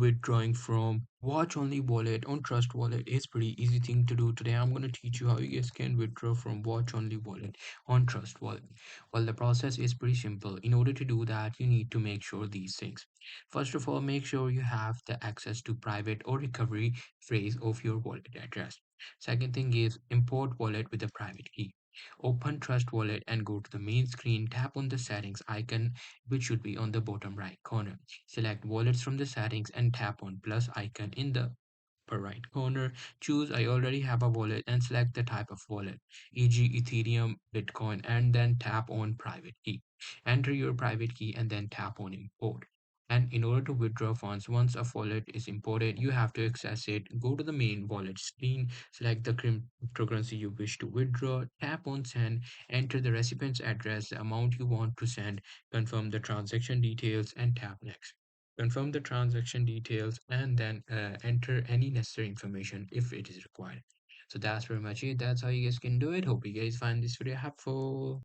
withdrawing from watch only wallet on trust wallet is pretty easy thing to do. Today I'm going to teach you how you guys can withdraw from watch only wallet on trust wallet. Well, the process is pretty simple. In order to do that, you need to make sure these things. First of all, make sure you have the access to private or recovery phrase of your wallet address. Second thing is import wallet with a private key. Open trust wallet and go to the main screen. Tap on the settings icon, which should be on the bottom right corner. Select wallets from the settings and tap on plus icon in the upper right corner. Choose I already have a wallet and select the type of wallet, e.g. Ethereum, Bitcoin, and then tap on private key. Enter your private key and then tap on import. And in order to withdraw funds, once a wallet is imported, you have to access it. Go to the main wallet screen, select the cryptocurrency you wish to withdraw, tap on send, enter the recipient's address, the amount you want to send, confirm the transaction details, and tap next. Confirm the transaction details and then enter any necessary information if it is required. So that's pretty much it. That's how you guys can do it. Hope you guys find this video helpful.